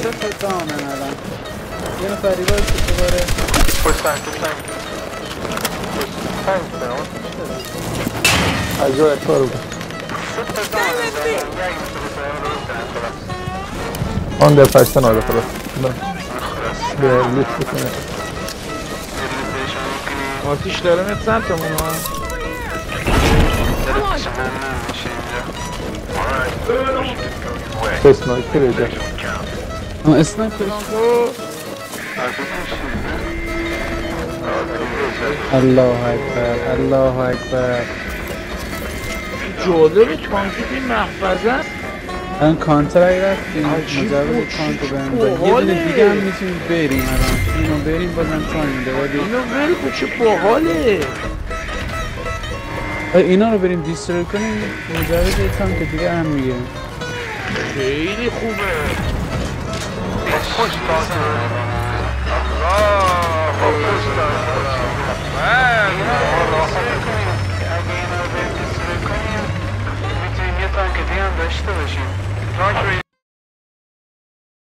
سه تا دامن الان یه نفر ریوایز شد دوباره پشت تنگ از جای کارو بود آن در پشتن آده خلاص به لیست بکنه آتیش داره میت سمتمون ها اسنایپر ایجا اسنایپر الله اکبر الله اکبر جالبه تانکی این محفظه است الان کانتر اگه رفتیم مجرد کانتر بریم یه دونه دیگه هم میتونیم بریم الان اینو بریم بازم تایم میده ولی اینو ولی خب چه باحاله اینا رو بریم دیستروی کنیم مجرد یه تانک دیگه هم میگیریم خیلی خوبه پشت میتونیم یه تانک دیگه هم داشته باشیم